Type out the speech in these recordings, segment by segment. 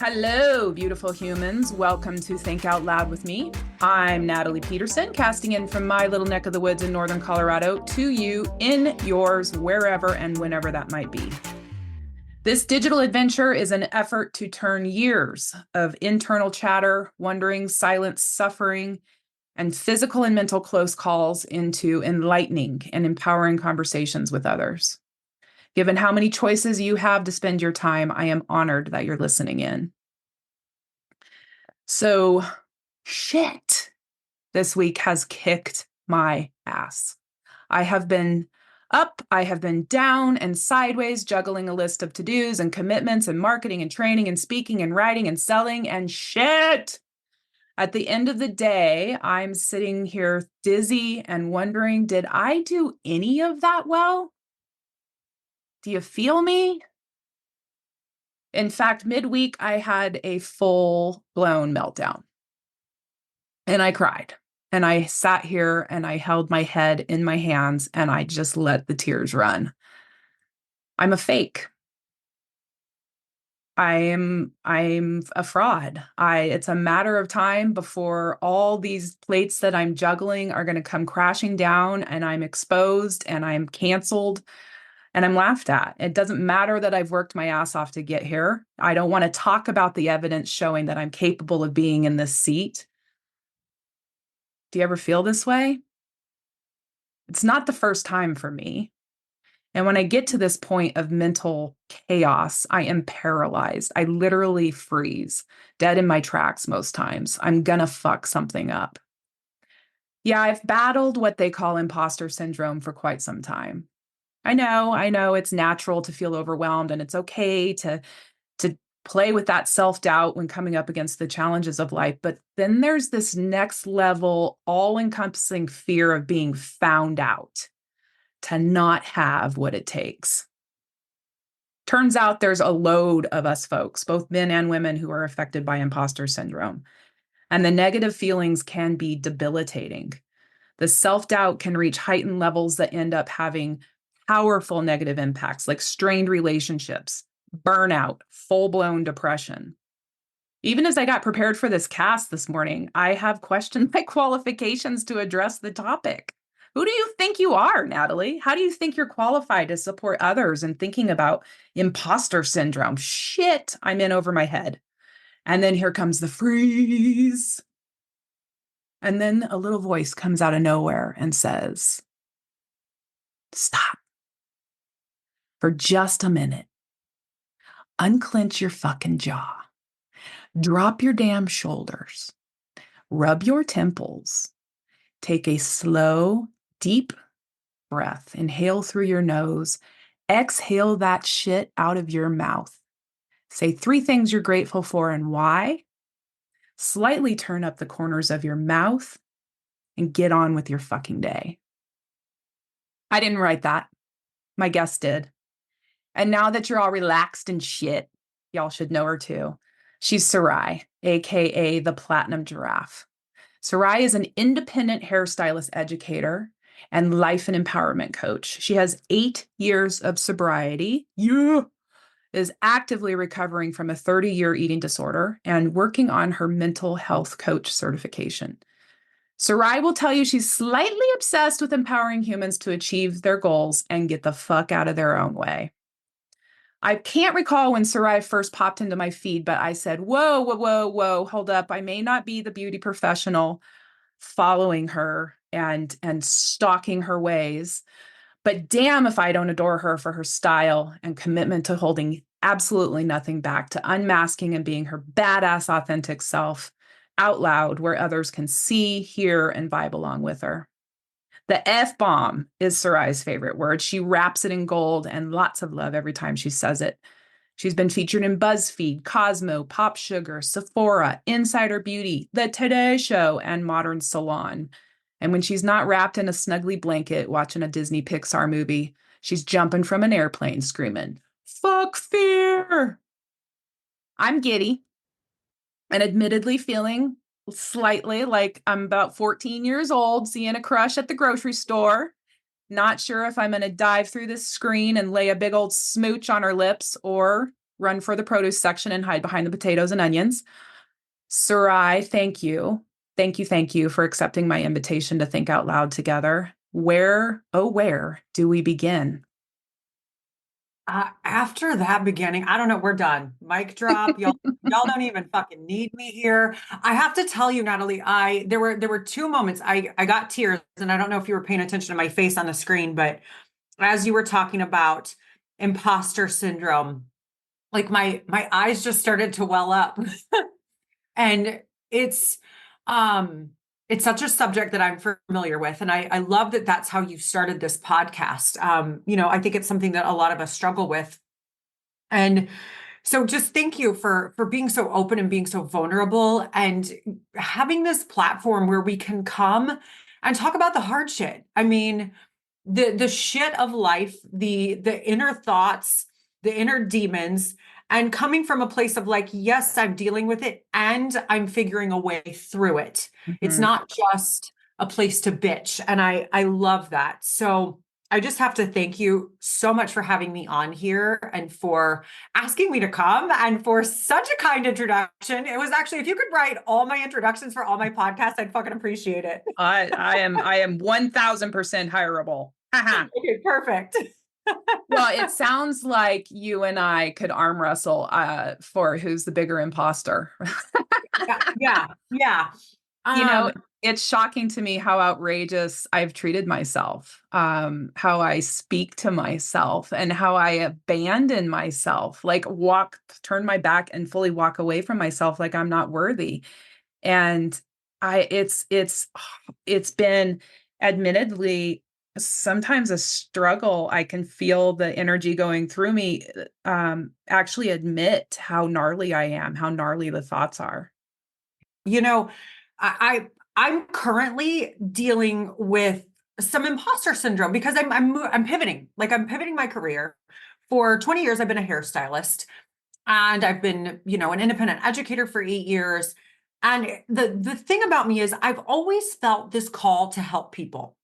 Hello, beautiful humans. Welcome to Think Out Loud with me. I'm Natalie Peterson, casting in from my little neck of the woods in northern Colorado to you in yours, wherever and whenever that might be. This digital adventure is an effort to turn years of internal chatter, wondering, silence, suffering, and physical and mental close calls into enlightening and empowering conversations with others. Given how many choices you have to spend your time, I am honored that you're listening in. So, shit, this week has kicked my ass. I have been up, I have been down and sideways, juggling a list of to-dos and commitments and marketing and training and speaking and writing and selling and shit. At the end of the day, I'm sitting here dizzy and wondering, did I do any of that well? Do you feel me? In fact, midweek, I had a full-blown meltdown and I cried. And I sat here and I held my head in my hands and I just let the tears run. I'm a fake. I'm a fraud. It's a matter of time before all these plates that I'm juggling are going to come crashing down and I'm exposed and I'm canceled and I'm laughed at. It doesn't matter that I've worked my ass off to get here. I don't want to talk about the evidence showing that I'm capable of being in this seat. Do you ever feel this way? It's not the first time for me. And when I get to this point of mental chaos, I am paralyzed. I literally freeze, dead in my tracks most times. I'm gonna fuck something up. Yeah, I've battled what they call imposter syndrome for quite some time. I know it's natural to feel overwhelmed and it's okay to play with that self-doubt when coming up against the challenges of life. But then there's this next level, all-encompassing fear of being found out, to not have what it takes. Turns out there's a load of us folks, both men and women, who are affected by imposter syndrome. And the negative feelings can be debilitating. The self-doubt can reach heightened levels that end up having powerful negative impacts like strained relationships, burnout, full-blown depression. Even as I got prepared for this cast this morning, I have questioned my qualifications to address the topic. Who do you think you are, Natalie? How do you think you're qualified to support others in thinking about imposter syndrome? Shit, I'm in over my head. And then here comes the freeze. And then a little voice comes out of nowhere and says, stop. For just a minute. Unclench your fucking jaw. Drop your damn shoulders. Rub your temples. Take a slow, deep breath. Inhale through your nose. Exhale that shit out of your mouth. Say 3 things you're grateful for and why. Slightly turn up the corners of your mouth and get on with your fucking day. I didn't write that. My guest did. And now that you're all relaxed and shit, y'all should know her too. She's Sarai, aka the Platinum Giraffe. Sarai is an independent hairstylist educator and life and empowerment coach. She has 8 years of sobriety. Is actively recovering from a 30-year eating disorder and working on her mental health coach certification. Sarai will tell you she's slightly obsessed with empowering humans to achieve their goals and get the fuck out of their own way. I can't recall when Sarai first popped into my feed, but I said, whoa, hold up. I may not be the beauty professional following her and stalking her ways, but damn if I don't adore her for her style and commitment to holding absolutely nothing back, to unmasking and being her badass, authentic self out loud where others can see, hear, and vibe along with her. The F-bomb is Sarai's favorite word. She wraps it in gold and lots of love every time she says it. She's been featured in BuzzFeed, Cosmo, Pop Sugar, Sephora, Insider Beauty, The Today Show, and Modern Salon. And when she's not wrapped in a snuggly blanket watching a Disney Pixar movie, she's jumping from an airplane screaming, "Fuck fear!" I'm giddy and admittedly feeling slightly like I'm about 14 years old, seeing a crush at the grocery store. Not sure if I'm going to dive through this screen and lay a big old smooch on her lips or run for the produce section and hide behind the potatoes and onions. Sarai, thank you. Thank you, thank you for accepting my invitation to think out loud together. Where, oh, where do we begin? After that beginning, I don't know, we're done. Mic drop. Y'all don't even fucking need me here. I have to tell you, Natalie, there were two moments I got tears, and I don't know if you were paying attention to my face on the screen, but as you were talking about imposter syndrome, like my eyes just started to well up. And it's um it's such a subject that I'm familiar with. And I love that that's how you started this podcast. I think it's something that a lot of us struggle with. And so just thank you for being so open and being so vulnerable and having this platform where we can come and talk about the hard shit. I mean, the shit of life, the inner thoughts, the inner demons, and coming from a place of like, yes, I'm dealing with it and I'm figuring a way through it. It's Mhm. not just a place to bitch. And I love that. So I just have to thank you so much for having me on here and for asking me to come and for such a kind introduction. It was actually, if you could write all my introductions for all my podcasts, I'd fucking appreciate it. I am 1000% hireable. Haha. Okay, perfect. Well, it sounds like you and I could arm wrestle for who's the bigger imposter. Yeah, yeah, yeah. You know, Um, it's shocking to me how outrageous I've treated myself, how I speak to myself, and how I abandon myself, like turn my back and fully walk away from myself like I'm not worthy. And it's been admittedly sometimes a struggle. I can feel the energy going through me, actually admit how gnarly I am, how gnarly the thoughts are. you know, I'm currently dealing with some imposter syndrome because I'm pivoting. Like I'm pivoting my career. For 20 years, I've been a hairstylist and I've been, an independent educator for 8 years. And the thing about me is I've always felt this call to help people.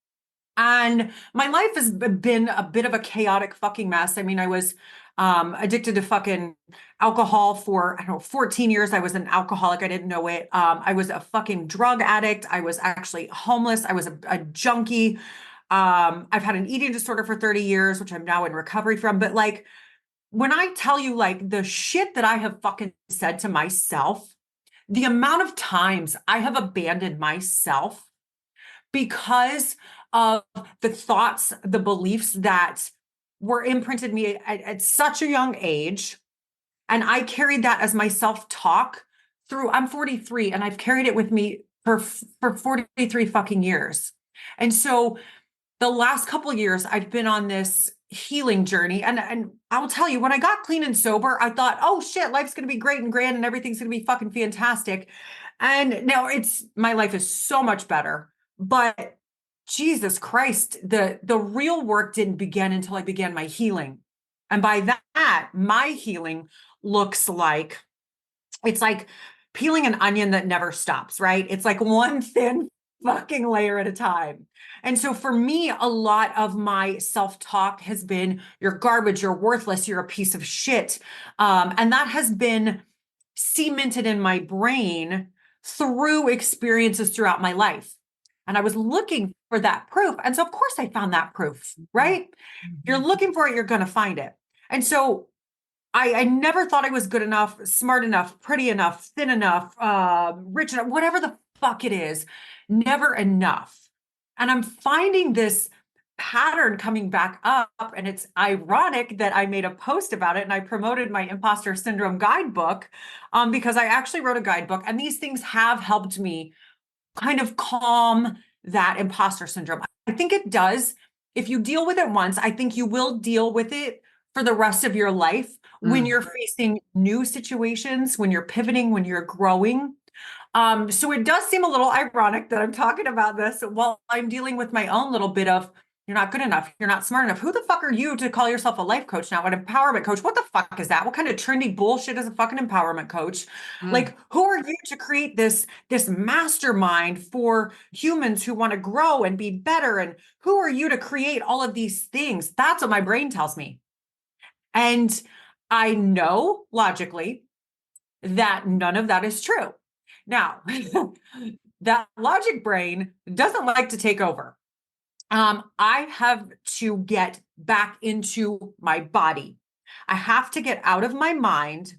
And my life has been a bit of a chaotic fucking mess. I mean, I was addicted to fucking alcohol for, I don't know, 14 years. I was an alcoholic. I didn't know it. I was a fucking drug addict. I was actually homeless. I was a junkie. I've had an eating disorder for 30 years, which I'm now in recovery from. But like, when I tell you like the shit that I have fucking said to myself, the amount of times I have abandoned myself because of the thoughts, the beliefs that were imprinted me at such a young age. And I carried that as my self-talk through, I'm 43 and I've carried it with me for 43 fucking years. And so the last couple of years, I've been on this healing journey. And I'll tell you, when I got clean and sober, I thought, oh shit, life's going to be great and grand and everything's going to be fucking fantastic. And now my life is so much better. But Jesus Christ, the real work didn't begin until I began my healing. And by that, my healing looks like it's like peeling an onion that never stops, right? It's like one thin fucking layer at a time. And so for me, a lot of my self-talk has been, you're garbage, you're worthless, you're a piece of shit. And that has been cemented in my brain through experiences throughout my life. And I was looking for that proof. And so, of course, I found that proof, right? You're Mhm. looking for it, you're going to find it. And so I never thought I was good enough, smart enough, pretty enough, thin enough, rich enough, whatever the fuck it is, never enough. And I'm finding this pattern coming back up. And it's ironic that I made a post about it and I promoted my imposter syndrome guidebook because I actually wrote a guidebook. And these things have helped me kind of calm that imposter syndrome. I think it does. If you deal with it once, I think you will deal with it for the rest of your life when Mm. you're facing new situations, when you're pivoting, when you're growing. So it does seem a little ironic that I'm talking about this while I'm dealing with my own little bit of you're not good enough, you're not smart enough. Who the fuck are you to call yourself a life coach now? An empowerment coach? What the fuck is that? What kind of trendy bullshit is a fucking empowerment coach? Mm. Like, who are you to create this mastermind for humans who want to grow and be better? And who are you to create all of these things? That's what my brain tells me. And I know logically that none of that is true. Now, that logic brain doesn't like to take over. I have to get back into my body. I have to get out of my mind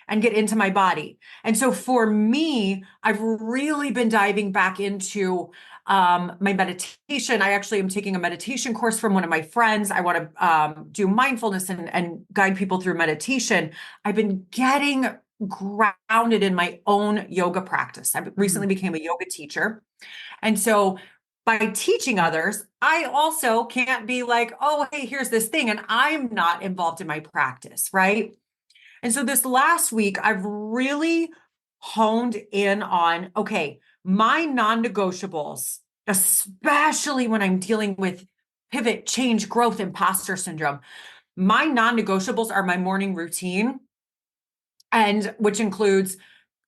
and get into my body. And so for me, I've really been diving back into my meditation. I actually am taking a meditation course from one of my friends. I want to do mindfulness and guide people through meditation. I've been getting grounded in my own yoga practice. I recently became a yoga teacher. And so by teaching others, I also can't be like, oh, hey, here's this thing. And I'm not involved in my practice, right? And so this last week, I've really honed in on, okay, my non-negotiables, especially when I'm dealing with pivot, change, growth, imposter syndrome. My non-negotiables are my morning routine, and which includes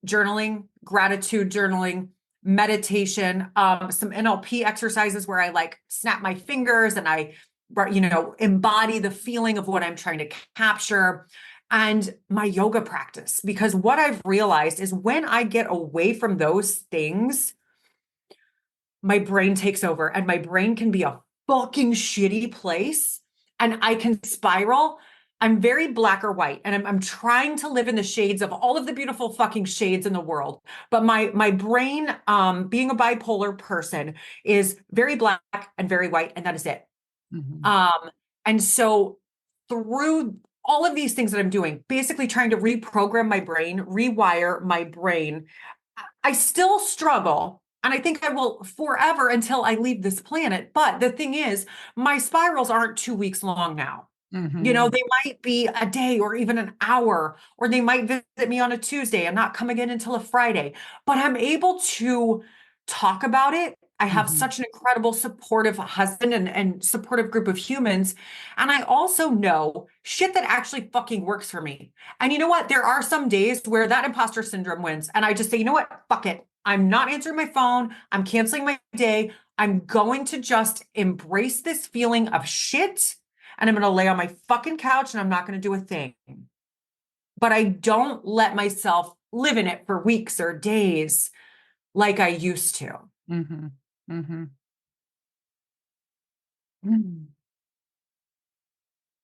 journaling, gratitude journaling, meditation, some NLP exercises where I like snap my fingers and I, embody the feeling of what I'm trying to capture, and my yoga practice. Because what I've realized is when I get away from those things, my brain takes over and my brain can be a fucking shitty place and I can spiral. I'm very black or white, and I'm trying to live in the shades of all of the beautiful fucking shades in the world. But my brain, being a bipolar person, is very black and very white, and that is it. Mm-hmm. And so through all of these things that I'm doing, basically trying to reprogram my brain, rewire my brain, I still struggle. And I think I will forever until I leave this planet. But the thing is, my spirals aren't 2 weeks long now. Mm-hmm. They might be a day or even an hour, or they might visit me on a Tuesday and not come again until a Friday. But I'm able to talk about it. I have Mm-hmm. such an incredible supportive husband and supportive group of humans. And I also know shit that actually fucking works for me. And you know what? There are some days where that imposter syndrome wins. And I just say, you know what? Fuck it. I'm not answering my phone. I'm canceling my day. I'm going to just embrace this feeling of shit, and I'm going to lay on my fucking couch and I'm not going to do a thing. But I don't let myself live in it for weeks or days like I used to. Mm-hmm. Mm-hmm. Mm.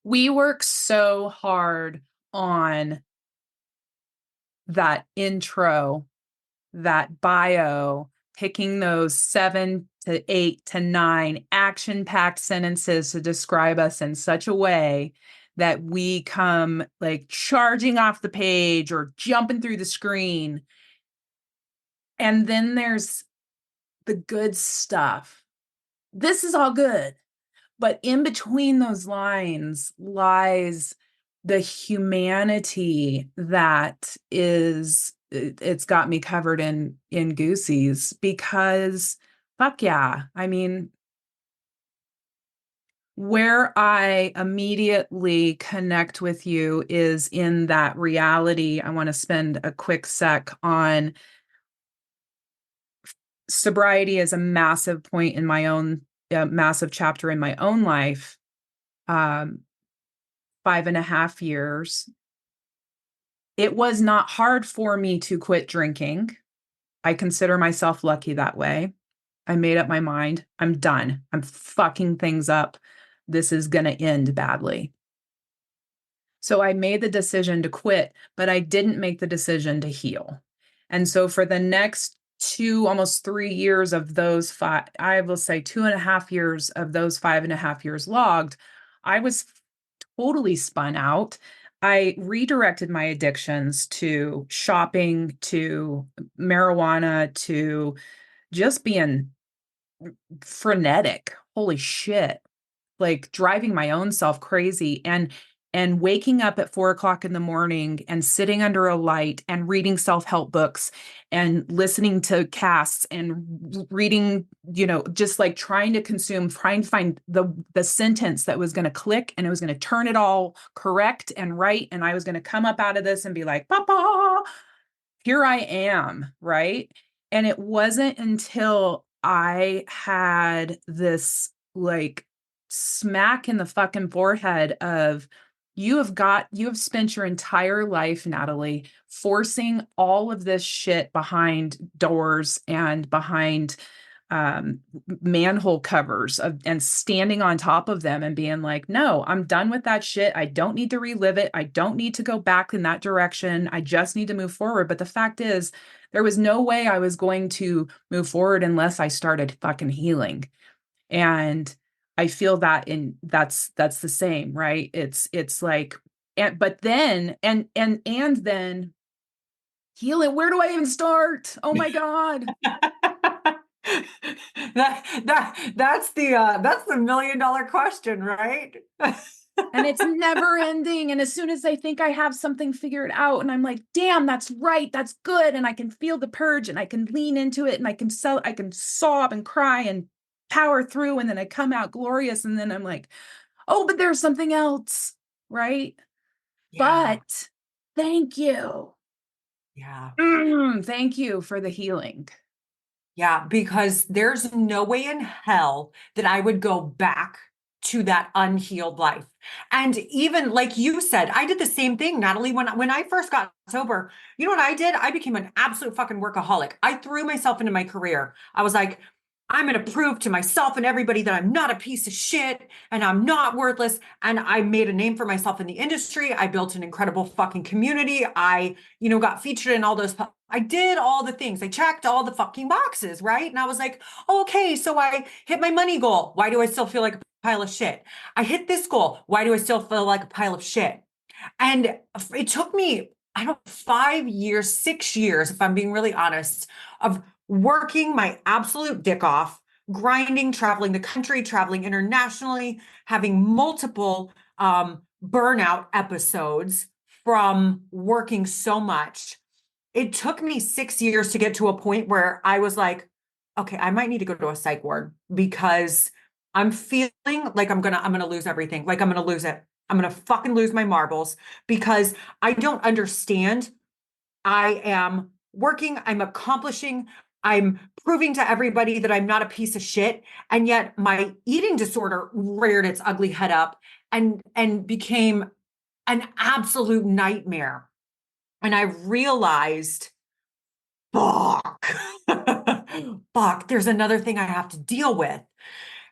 We work so hard on that intro, that bio, picking those 7 to 8 to 9 action-packed sentences to describe us in such a way that we come like charging off the page or jumping through the screen. And then there's the good stuff. This is all good. But in between those lines lies the humanity that is, it's got me covered in goosies, because fuck yeah. I mean, where I immediately connect with you is in that reality. I want to spend a quick sec on sobriety as a massive point in my own, massive chapter in my own life. 5.5 years. It was not hard for me to quit drinking. I consider myself lucky that way. I made up my mind. I'm done. I'm fucking things up. This is going to end badly. So I made the decision to quit, but I didn't make the decision to heal. And so for the next almost 3 years of those five, I will say 2.5 years of those 5.5 years logged, I was totally spun out. I redirected my addictions to shopping, to marijuana, to just being frenetic. Holy shit. Like driving my own self crazy, and waking up at 4 o'clock in the morning and sitting under a light and reading self-help books and listening to casts and reading, just like trying to find the sentence that was going to click and it was going to turn it all correct and right. And I was going to come up out of this and be like, Papa, here I am, right? And it wasn't until I had this like smack in the fucking forehead of, you have spent your entire life, Natalie, forcing all of this shit behind doors and behind um, manhole covers and standing on top of them and being like, no, I'm done with that shit. I don't need to relive it. I don't need to go back in that direction. I just need to move forward. But the fact is, there was no way I was going to move forward unless I started fucking healing. And I feel that in that's the same, right? It's like, and but then and then healing, where do I even start? Oh my God. That's the $1 million question, right? And it's never ending. And as soon as I think I have something figured out, and I'm like, damn, that's right, that's good. And I can feel the purge and I can lean into it and I can sob and cry and power through. And then I come out glorious. And then I'm like, oh, but there's something else, right? Yeah, But thank you. yeah. Thank you for the healing. Yeah, because there's no way in hell that I would go back to that unhealed life. And even like you said, I did the same thing, Natalie, when I first got sober. You know what I did? I became an absolute fucking workaholic. I threw myself into my career. I was like, I'm going to prove to myself and everybody that I'm not a piece of shit and I'm not worthless. And I made a name for myself in the industry. I built an incredible fucking community. I, got featured in all those. I did all the things. I checked all the fucking boxes, right? And I was like, okay, so I hit my money goal. Why do I still feel like a pile of shit? I hit this goal. Why do I still feel like a pile of shit? And it took me, I don't know, 5 years, 6 years, if I'm being really honest, of working my absolute dick off, grinding, traveling the country, traveling internationally, having multiple burnout episodes from working so much. It took me 6 years to get to a point where I was like, okay, I might need to go to a psych ward because I'm feeling like I'm gonna lose everything. Like I'm gonna lose it. I'm gonna fucking lose my marbles because I don't understand. I am working, I'm accomplishing, I'm proving to everybody that I'm not a piece of shit. And yet my eating disorder reared its ugly head up and became an absolute nightmare. And I realized, fuck, fuck, there's another thing I have to deal with.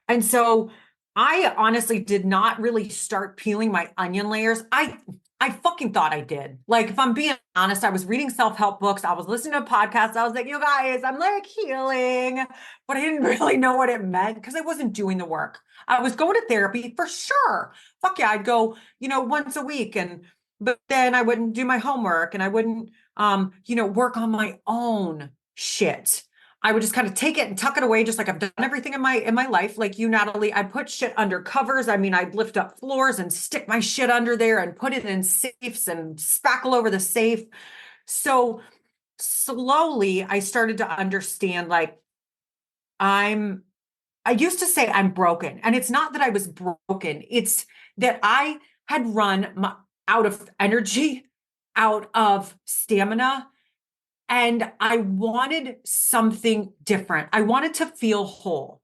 And so I honestly did not really start peeling my onion layers. I fucking thought I did. Like, if I'm being honest, I was reading self-help books, I was listening to podcasts, I was like, you guys, I'm like healing, but I didn't really know what it meant because I wasn't doing the work. I was going to therapy for sure. Fuck yeah, I'd go, once a week, but then I wouldn't do my homework and I wouldn't work on my own shit. I would just kind of take it and tuck it away, just like I've done everything in my life. Like you, Natalie, I put shit under covers. I mean, I'd lift up floors and stick my shit under there and put it in safes and spackle over the safe. So slowly I started to understand like I'm I used to say I'm broken. And it's not that I was broken. It's that I had out of energy, out of stamina, and I wanted something different. I wanted to feel whole.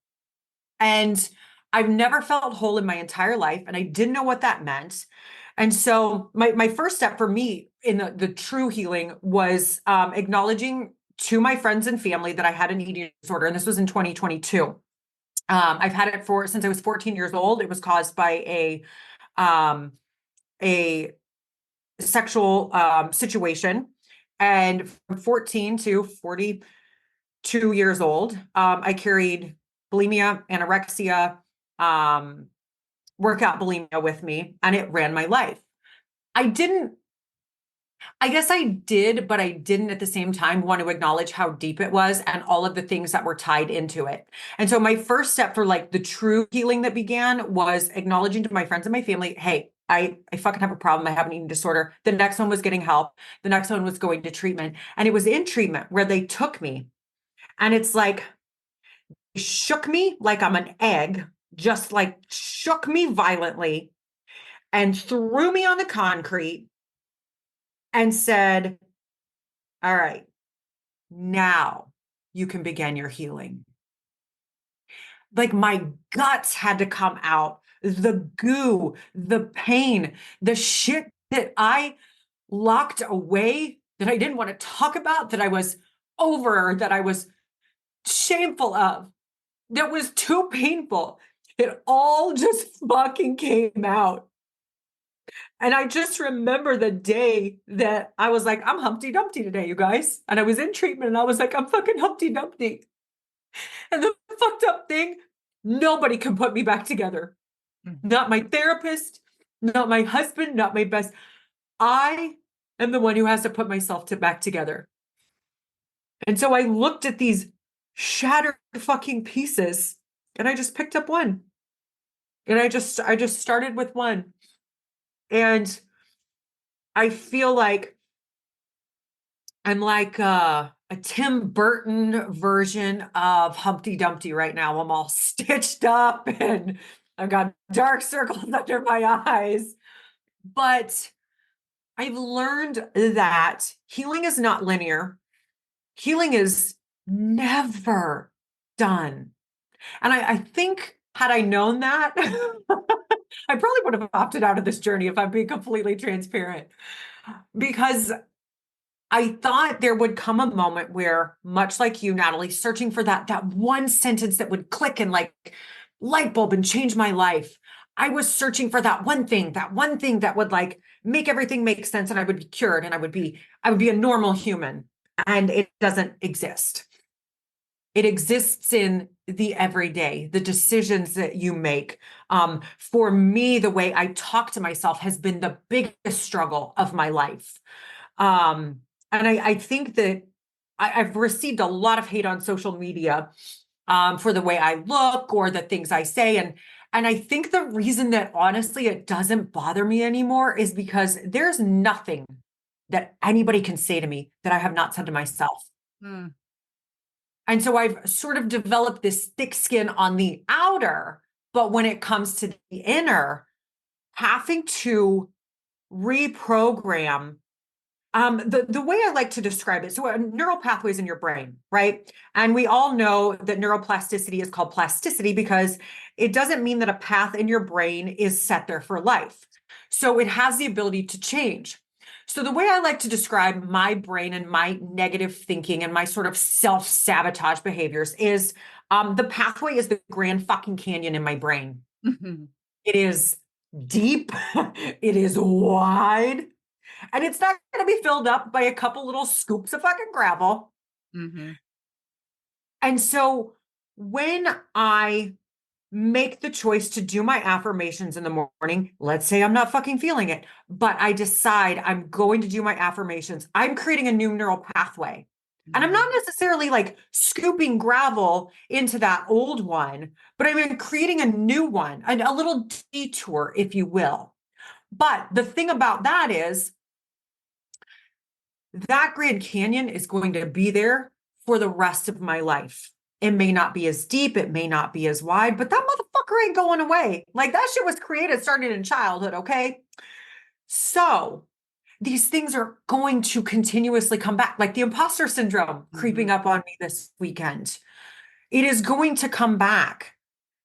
And I've never felt whole in my entire life. And I didn't know what that meant. And so my first step for me in the true healing was acknowledging to my friends and family that I had an eating disorder. And this was in 2022. I've had it since I was 14 years old. It was caused by um, a sexual situation. And from 14 to 42 years old, I carried bulimia, anorexia, um, workout bulimia with me, and it ran my life. I didn't I guess I did, but I didn't at the same time want to acknowledge how deep it was and all of the things that were tied into it. And so my first step for like the true healing that began was acknowledging to my friends and my family, hey, I fucking have a problem. I have an eating disorder. The next one was getting help. The next one was going to treatment. And it was in treatment where they took me. And it's like, shook me like I'm an egg, just like shook me violently and threw me on the concrete and said, all right, now you can begin your healing. Like my guts had to come out. the goo, the pain, the shit that I locked away, that I didn't want to talk about, that I was over, that I was shameful of, that was too painful. It all just fucking came out. And I just remember the day that I was like, I'm Humpty Dumpty today, you guys. And I was in treatment and I was like, I'm fucking Humpty Dumpty. And the fucked up thing, nobody can put me back together. Not my therapist, not my husband, not my best. I am the one who has to put myself back together. And so I looked at these shattered fucking pieces and I just picked up one. And I just started with one. And I feel like I'm like a Tim Burton version of Humpty Dumpty right now. I'm all stitched up and I've got dark circles under my eyes. But I've learned that healing is not linear. Healing is never done. And I think had I known that, I probably would have opted out of this journey if I'm being completely transparent. Because I thought there would come a moment where, much like you, Natalie, searching for that one sentence that would click and like light bulb and change my life. I was searching for that one thing that would like make everything make sense and I would be cured and I would be a normal human. And it doesn't exist. It exists in the everyday, the decisions that you make. For me, the way I talk to myself has been the biggest struggle of my life. And I think that I've received a lot of hate on social media for the way I look or the things I say. And I think the reason that honestly it doesn't bother me anymore is because there's nothing that anybody can say to me that I have not said to myself. Mm. And so I've sort of developed this thick skin on the outer, but when it comes to the inner, having to reprogram the way I like to describe it, so neural pathways in your brain, right? And we all know that neuroplasticity is called plasticity because it doesn't mean that a path in your brain is set there for life. So it has the ability to change. So the way I like to describe my brain and my negative thinking and my sort of self-sabotage behaviors is the pathway is the Grand fucking Canyon in my brain. Mhm. It is deep, it is wide, and it's not going to be filled up by a couple little scoops of fucking gravel. Mhm. And so when I make the choice to do my affirmations in the morning, let's say I'm not fucking feeling it, but I decide I'm going to do my affirmations, I'm creating a new neural pathway. And I'm not necessarily like scooping gravel into that old one, but I'm creating a new one, a little detour, if you will. But the thing about that is that Grand Canyon is going to be there for the rest of my life. It may not be as deep, it may not be as wide, but that motherfucker ain't going away. Like that shit was created starting in childhood, okay? So these things are going to continuously come back, like the imposter syndrome creeping up on me this weekend. It is going to come back.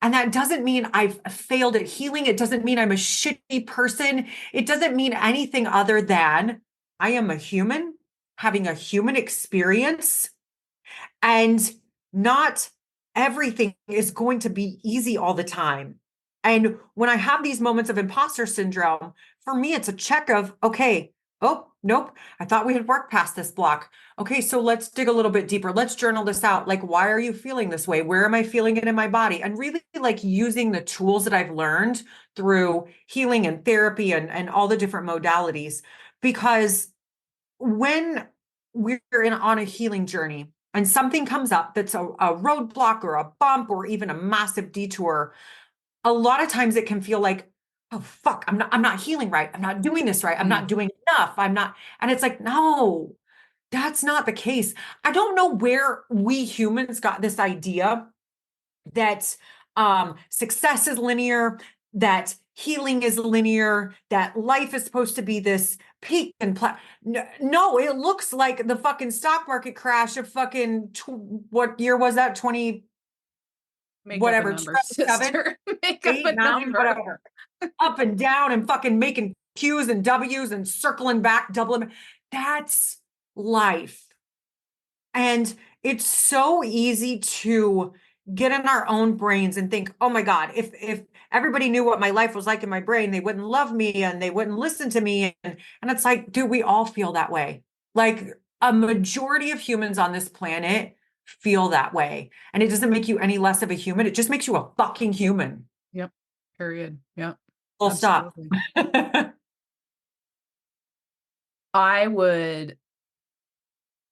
And that doesn't mean I've failed at healing. It doesn't mean I'm a shitty person. It doesn't mean anything other than I am a human having a human experience, and not everything is going to be easy all the time. And when I have these moments of imposter syndrome, for me, it's a check of, okay, oh, nope, I thought we had worked past this block. Okay, so let's dig a little bit deeper. Let's journal this out. Like, why are you feeling this way? Where am I feeling it in my body? And really like using the tools that I've learned through healing and therapy and all the different modalities. Because when we're on a healing journey and something comes up that's a roadblock or a bump or even a massive detour, a lot of times it can feel like, oh fuck, I'm not healing right. I'm not doing this right. I'm not doing enough. I'm not. And it's like, no, that's not the case. I don't know where we humans got this idea that success is linear, that healing is linear, that life is supposed to be this peak and no, it looks like the fucking stock market crash of fucking what year was that? 20 Make up a whatever, number, 2007, sister. Make up 8, a 9, number. whatever, up and down and fucking making Q's and W's and circling back, doubling. That's life. And it's so easy to get in our own brains and think, oh my God, if everybody knew what my life was like in my brain, they wouldn't love me and they wouldn't listen to me. And it's like, dude, we all feel that way. Like a majority of humans on this planet feel that way. And it doesn't make you any less of a human. It just makes you a fucking human. Yep. Period. Yep. Full stop. Absolutely. I would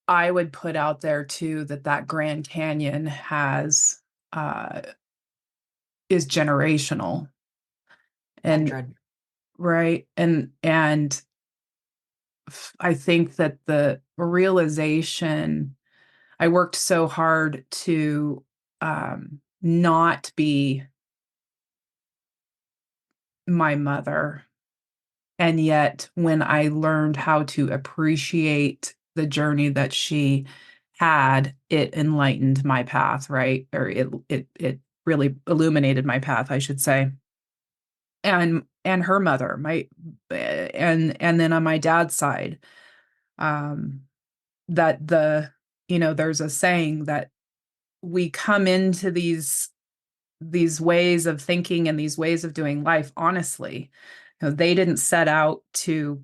I would put out there too that that Grand Canyon has uh is generational. And 100. right. And I think that the realization, I worked so hard to not be my mother. And yet, when I learned how to appreciate the journey that she had, it enlightened my path, right? Or it really illuminated my path, I should say. And her mother, my and then on my dad's side, um, that there's a saying that we come into these ways of thinking and these ways of doing life honestly. They didn't set out to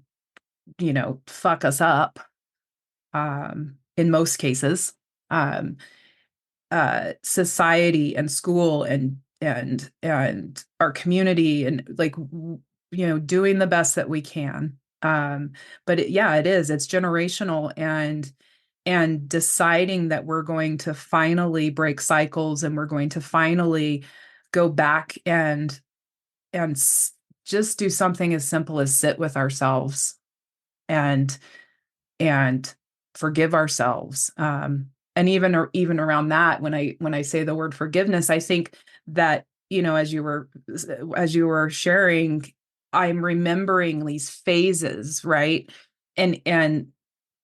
fuck us up, in most cases. Um, Society and school and our community and like doing the best that we can. But yeah, it's generational, and deciding that we're going to finally break cycles and we're going to finally go back and just do something as simple as sit with ourselves and and forgive ourselves. And even around that, when I say the word forgiveness, I think that, as you were sharing, I'm remembering these phases, right? And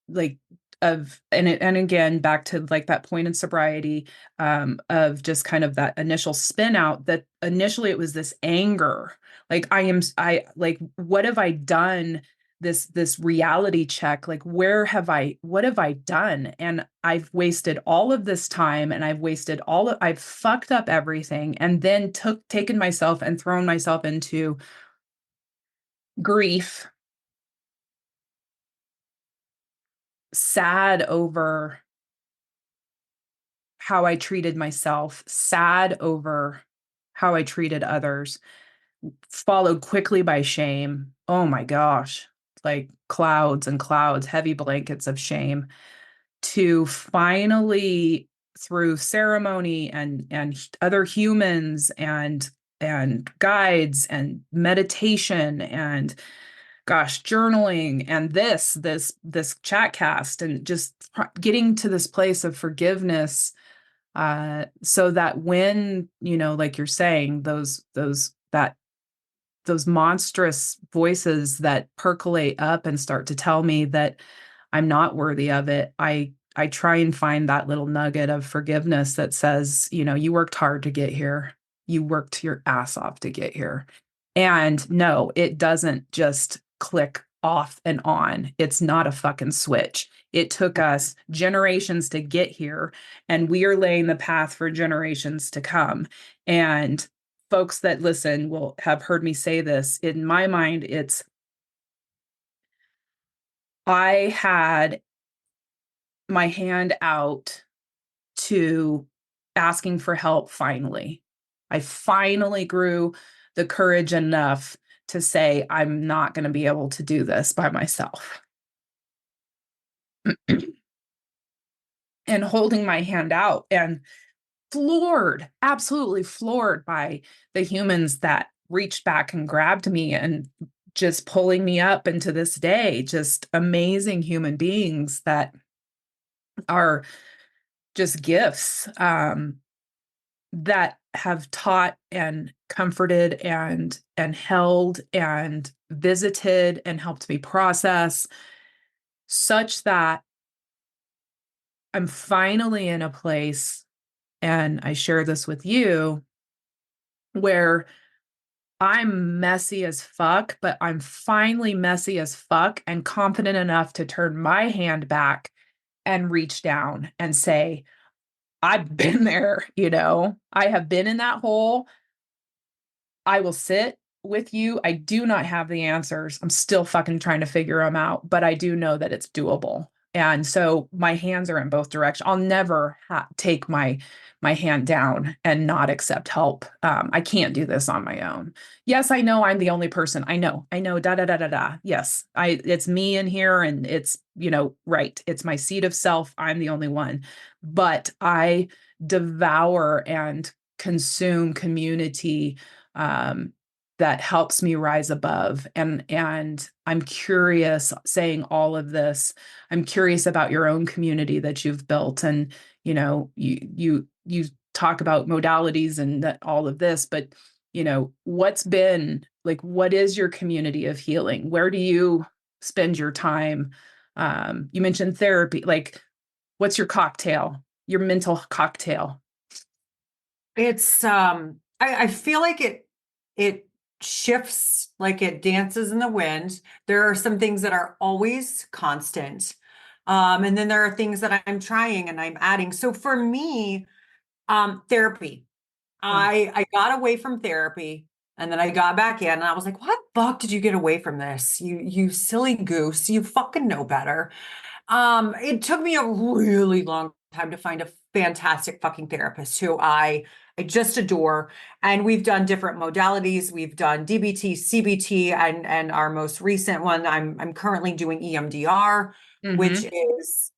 like and again, back to like that point in sobriety, of just kind of that initial spin out, that initially it was this anger, like I like, what have I done, this reality check, like what have I done, and I've wasted all of this time, and I've fucked up everything, and then taken myself and thrown myself into grief, sad over how I treated myself, sad over how I treated others, followed quickly by shame. Oh my gosh, like clouds and clouds, heavy blankets of shame, to finally, through ceremony and other humans and guides and meditation and gosh, journaling and this chat cast, and just getting to this place of forgiveness, so that when, like you're saying, those monstrous voices that percolate up and start to tell me that I'm not worthy of it, I try and find that little nugget of forgiveness that says, you worked hard to get here. You worked your ass off to get here. And no, it doesn't just click off and on. It's not a fucking switch. It took us generations to get here, and we are laying the path for generations to come. And folks that listen will have heard me say this. In my mind, I had my hand out to asking for help finally. I finally grew the courage enough to say, I'm not going to be able to do this by myself. And holding my hand out, and absolutely floored by the humans that reached back and grabbed me and just pulling me up into this day, just amazing human beings that are just gifts, that have taught and comforted and held and visited and helped me process, such that I'm finally in a place and I share this with you, where I'm messy as fuck, but I'm finally messy as fuck and confident enough to turn my hand back and reach down and say, I've been there, I have been in that hole. I will sit with you. I do not have the answers. I'm still fucking trying to figure them out, but I do know that it's doable. And so my hands are in both directions. I'll never take my hand down and not accept help. I can't do this on my own. Yes, I know I'm the only person. I know, da da da da da. Yes, it's me in here, and it's right. It's my seat of self. I'm the only one, but I devour and consume community, um, that helps me rise above. And I'm curious, saying all of this, I'm curious about your own community that you've built. And you talk about modalities and all of this, but what's been like, what is your community of healing? Where do you spend your time? You mentioned therapy. Like, what's your cocktail, your mental cocktail? It's I feel like it shifts, like it dances in the wind. There are some things that are always constant. And then there are things that I'm trying and I'm adding. So for me, therapy. Yeah. I got away from therapy and then I got back in and I was like, what the fuck did you get away from this? You silly goose. You fucking know better. It took me a really long time to find a fantastic fucking therapist who I just adore. And we've done different modalities. We've done DBT, CBT, and our most recent one, I'm currently doing EMDR, which Mm-hmm. is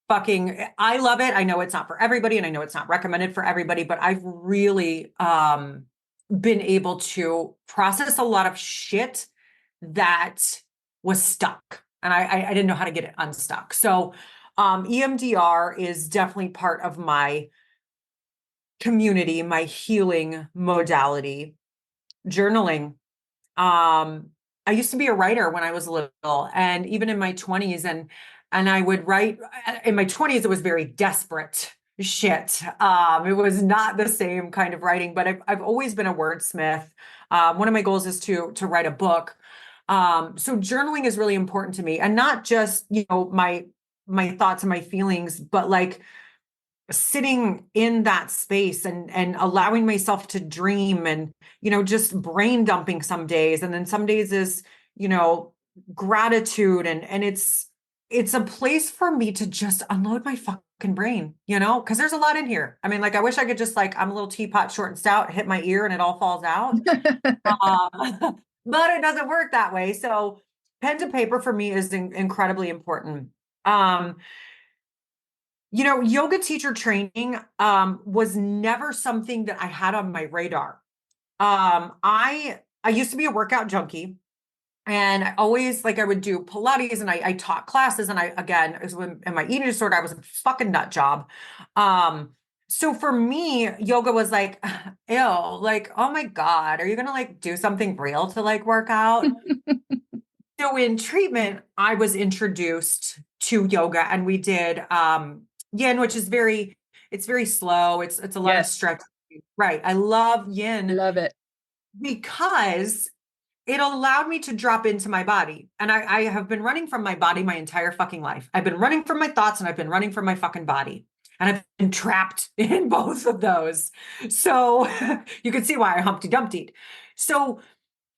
fucking, I love it. I know it's not for everybody and I know it's not recommended for everybody, but I've really been able to process a lot of shit that was stuck. And I didn't know how to get it unstuck. So EMDR is definitely part of my community, my healing modality. Journaling. Um, I used to be a writer when I was little, and even in my 20s, and I would write in my 20s, it was very desperate shit. It was not the same kind of writing, but I've always been a wordsmith. One of my goals is to write a book. So journaling is really important to me, and not just, my thoughts and my feelings, but like sitting in that space and allowing myself to dream and just brain dumping some days, and then some days is you know gratitude, and it's a place for me to just unload my fucking brain, because there's a lot in here. I mean, like, I wish I could just, like, I'm a little teapot, short and stout, hit my ear and it all falls out. But it doesn't work that way. So pen to paper for me is incredibly important. um Yoga teacher training was never something that I had on my radar. I used to be a workout junkie, and I always, like, I would do Pilates, and I taught classes, and again, it was in my eating disorder, I was a fucking nut job. So for me, yoga was like, ew, like, oh my God, are you gonna like do something real to like work out? So in treatment, I was introduced to yoga, and we did yin, which is it's very slow. It's a lot of Yes, stretch. Right. I love yin love it. because it allowed me to drop into my body. And I have been running from my body my entire fucking life. I've been running from my thoughts and I've been running from my fucking body. And I've been trapped in both of those. So you can see why I Humpty Dumptied. So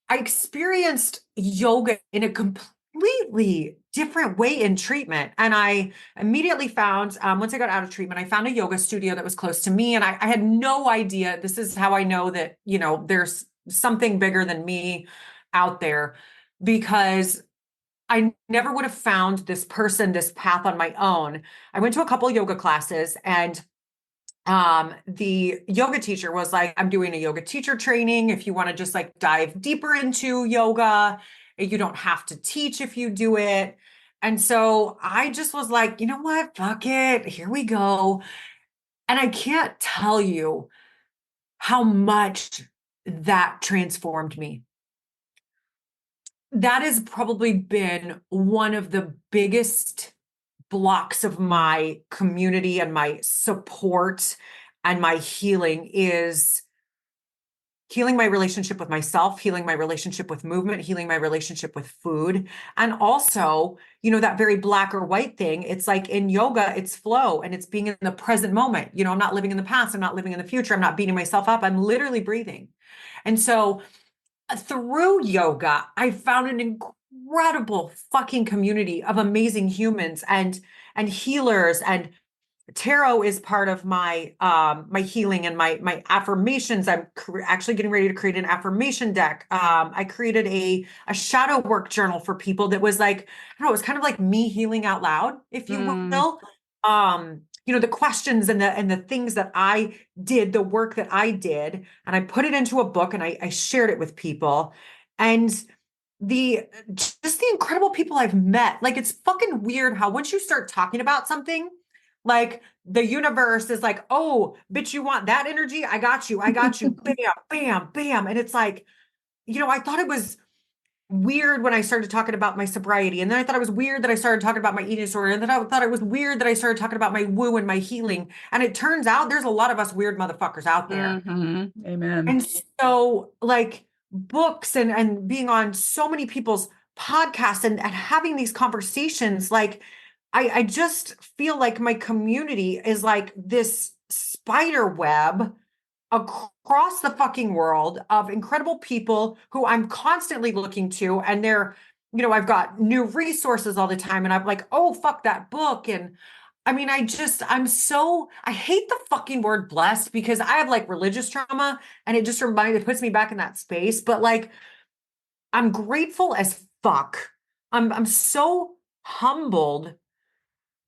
I experienced yoga in a completely different way in treatment. And I immediately found, once I got out of treatment, I found a yoga studio that was close to me. And I had no idea. This is how I know that, there's something bigger than me out there, because I never would have found this person, this path on my own. I went to a couple yoga classes, and the yoga teacher was like, I'm doing a yoga teacher training. If you want to just like dive deeper into yoga, you don't have to teach if you do it. And so I just was like, you know what? Fuck it. Here we go. And I can't tell you how much that transformed me. That has probably been one of the biggest blocks of my community and my support and my healing is healing my relationship with myself, healing my relationship with movement, healing my relationship with food. And also, that very black or white thing. It's like in yoga, it's flow and it's being in the present moment. I'm not living in the past. I'm not living in the future. I'm not beating myself up. I'm literally breathing. And so through yoga, I found an incredible fucking community of amazing humans and healers, and tarot is part of my healing and my affirmations. I'm actually getting ready to create an affirmation deck. I created a shadow work journal for people that was like, I don't know, it was kind of like me healing out loud, if you Mm, will. The questions and the things that I did, the work that I did, and I put it into a book and I shared it with people. And the just the incredible people I've met. Like, it's fucking weird how once you start talking about something, like the universe is like, oh, bitch, you want that energy? I got you. I got you. Bam, bam, bam. And it's like, I thought it was weird when I started talking about my sobriety. And then I thought it was weird that I started talking about my eating disorder. And then I thought it was weird that I started talking about my woo and my healing. And it turns out there's a lot of us weird motherfuckers out there. amen. And so, like, books and being on so many people's podcasts and having these conversations, like, I just feel like my community is like this spider web across the fucking world of incredible people who I'm constantly looking to. And I've got new resources all the time. And I'm like, oh, fuck that book. And I mean, I hate the fucking word blessed because I have like religious trauma and it puts me back in that space. But like, I'm grateful as fuck. I'm so humbled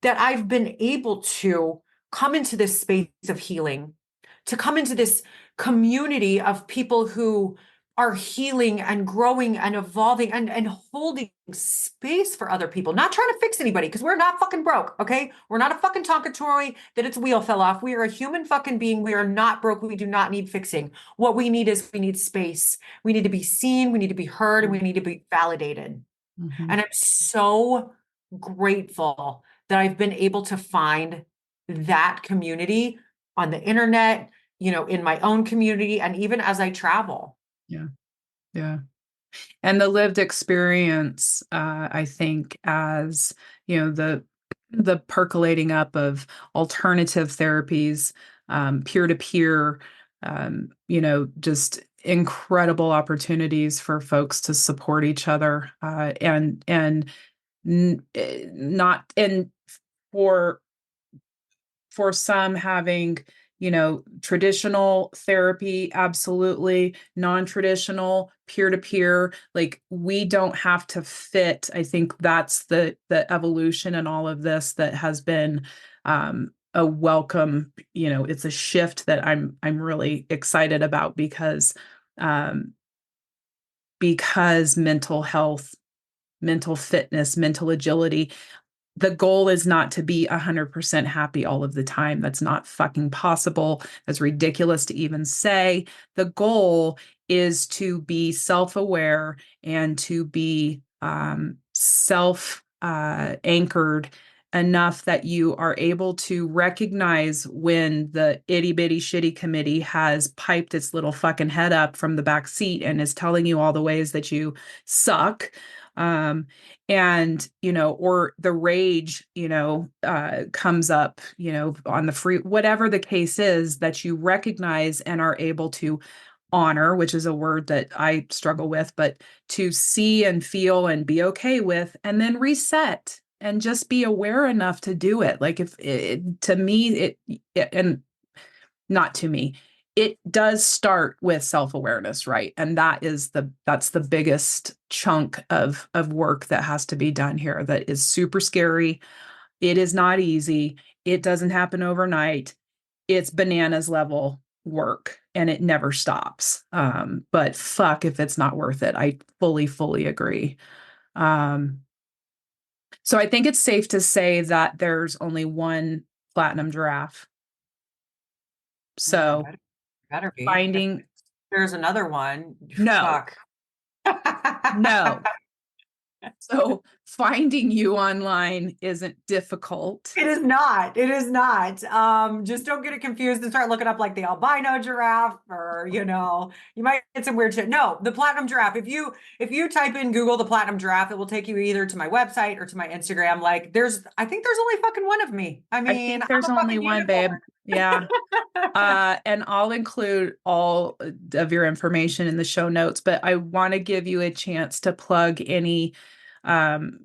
that I've been able to come into this space of healing, to come into this community of people who are healing and growing and evolving and holding space for other people, not trying to fix anybody because we're not fucking broke, okay? We're not a fucking Tonka toy that its wheel fell off. We are a human fucking being. We are not broke. We do not need fixing. What we need is we need space. We need to be seen. We need to be heard, and we need to be validated. Mhm. And I'm so grateful that I've been able to find that community on the internet, in my own community, and even as I travel. Yeah, yeah. And the lived experience, I think, as the percolating up of alternative therapies, peer to peer, just incredible opportunities for folks to support each other, and not and for some having traditional therapy, absolutely, non-traditional, peer-to-peer, like we don't have to fit. I think that's the evolution in all of this that has been a welcome, it's a shift that I'm really excited about um because mental health, mental fitness, mental agility, the goal is not to be 100% happy all of the time. That's not fucking possible. That's ridiculous to even say. The goal is to be self-aware and to be self anchored enough that you are able to recognize when the itty bitty shitty committee has piped its little fucking head up from the back seat and is telling you all the ways that you suck. And or the rage comes up on the free, whatever the case is, that you recognize and are able to honor, which is a word that I struggle with, but to see and feel and be okay with, and then reset and just be aware enough to do it. Like, if it, to me it and not to me, it does start with self-awareness, right? And that's the biggest chunk of work that has to be done here. That is super scary. It is not easy. It doesn't happen overnight. It's bananas level work and it never stops. But fuck if it's not worth it. I fully agree. um so I think it's safe to say that there's only one platinum giraffe. So Better be. If finding there's another one, no fuck. no So finding you online isn't difficult. It is not. It is not. Just don't get it confused and start looking up like the albino giraffe or, you might get some weird shit. No, the platinum giraffe. If you type in Google the platinum giraffe, it will take you either to my website or to my Instagram. Like I think there's only fucking one of me. I I mean, think I'm there's a only fucking one, babe. unicorn. Yeah. And I'll include all of your information in the show notes, but I want to give you a chance to plug any.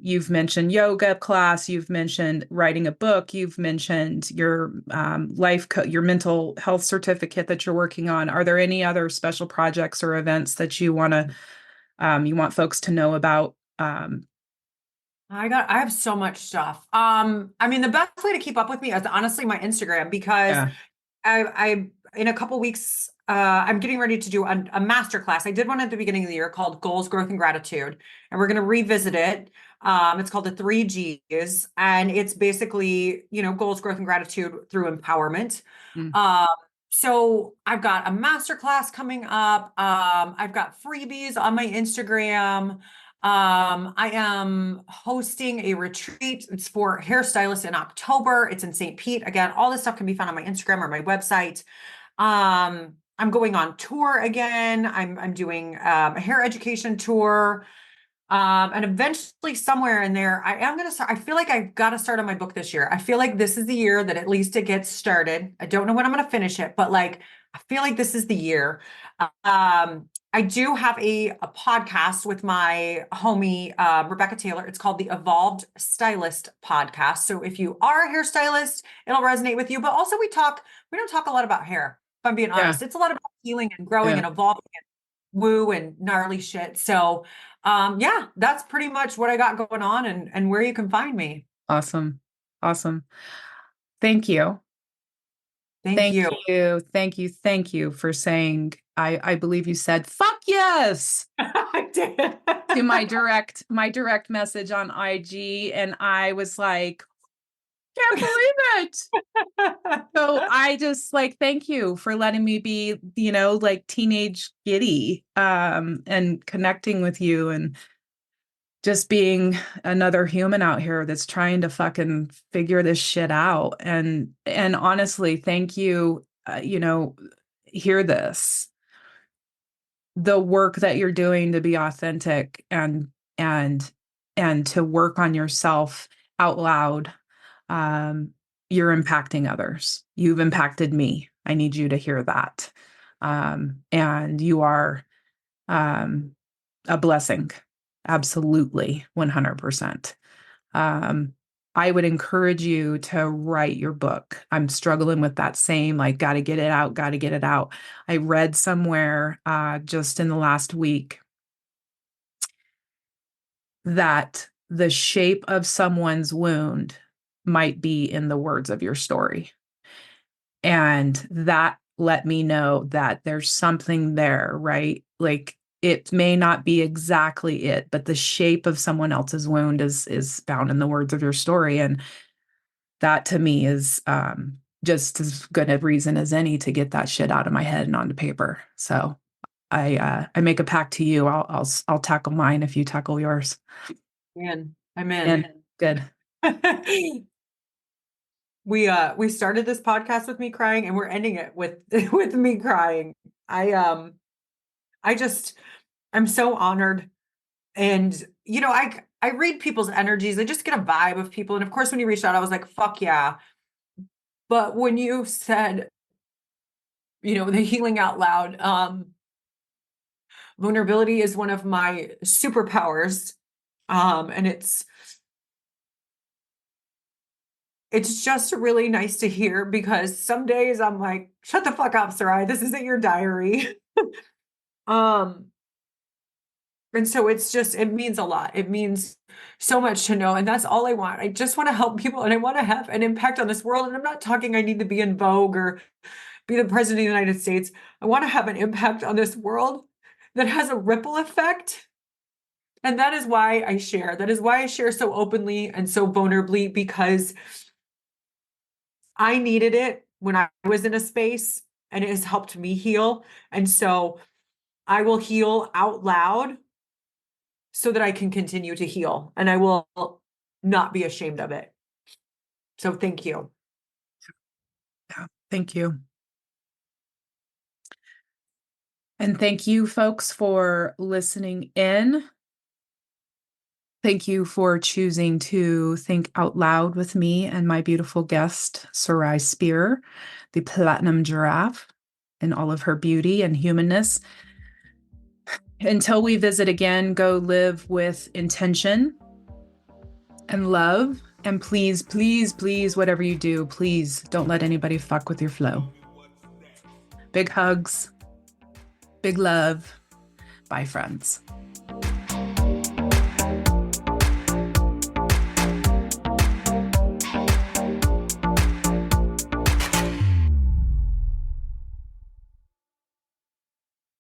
You've mentioned yoga class, you've mentioned writing a book, you've mentioned your your mental health certificate that you're working on. Are there any other special projects or events that you want folks to know about? I have so much stuff. I mean, the best way to keep up with me is honestly my Instagram because Yeah. I in a couple weeks, I'm getting ready to do a master class. I did one at the beginning of the year called Goals, Growth, and Gratitude, and we're going to revisit it. It's called the 3 Gs, and it's basically, goals, growth, and gratitude through empowerment. Mm. Um, so I've got a master class coming up. I've got freebies on my Instagram. I am hosting a retreat. It's for hairstylists in October. It's in St. Pete. Again, all this stuff can be found on my Instagram or my website. I'm going on tour again. I'm doing a hair education tour. And eventually somewhere in there, I am going to start. I feel like I've got to start on my book this year. I feel like this is the year that at least it gets started. I don't know when I'm going to finish it, but like, I feel like this is the year. I do have a podcast with my homie, Rebecca Taylor. It's called the Evolved Stylist Podcast. So if you are a hairstylist, it'll resonate with you. But also we don't talk a lot about hair, if I'm being Yeah. honest. It's a lot about healing and growing Yeah. and evolving and woo and gnarly shit. So yeah, that's pretty much what I got going on and where you can find me. Awesome. Awesome. Thank you. Thank Thank you. you. Thank you. Thank you for saying, I believe you said, fuck yes, I did. to my direct message on IG. And I was like, can't believe it. So I just like, thank you for letting me be, like teenage giddy, and connecting with you and just being another human out here that's trying to fucking figure this shit out. And honestly, thank you. Hear this. The work that you're doing to be authentic and and to work on yourself out loud. Um, you're impacting others. You've impacted me. I need you to hear that. And you are um, a blessing. Absolutely, 100%. Um, I would encourage you to write your book. I'm struggling with that same, like, got to get it out, got to get it out. I read somewhere just in the last week that the shape of someone's wound might be in the words of your story. And that let me know that there's something there, right? Like it may not be exactly it, but the shape of someone else's wound is found in the words of your story. And that to me is just as good a reason as any to get that shit out of my head and onto paper. So I make a pact to you. I'll tackle mine if you tackle yours. Man, I'm in. And good. We started this podcast with me crying and we're ending it with with me crying. I just I'm so honored. And I read people's energies. I just get a vibe of people. And of course, when you reached out, I was like, fuck yeah. But when you said, the healing out loud, vulnerability is one of my superpowers. And it's just really nice to hear because some days I'm like, shut the fuck up, Sarai. This isn't your diary. Um, and so it means a lot. It means so much to know. And that's all I want. I just want to help people and I want to have an impact on this world. And I'm not talking I need to be in Vogue or be the president of the United States. I want to have an impact on this world that has a ripple effect. And that is why I share. That is why I share so openly and so vulnerably because I needed it when I was in a space and it has helped me heal. And so I will heal out loud so that I can continue to heal, and I will not be ashamed of it. So thank you. Yeah, thank you. And thank you, folks, for listening in. Thank you for choosing to think out loud with me and my beautiful guest, Sarai Spear, the Platinum Giraffe, in all of her beauty and humanness. Until we visit again, go live with intention and love. And please, please, please, whatever you do, please don't let anybody fuck with your flow. Big hugs, big love. Bye, friends.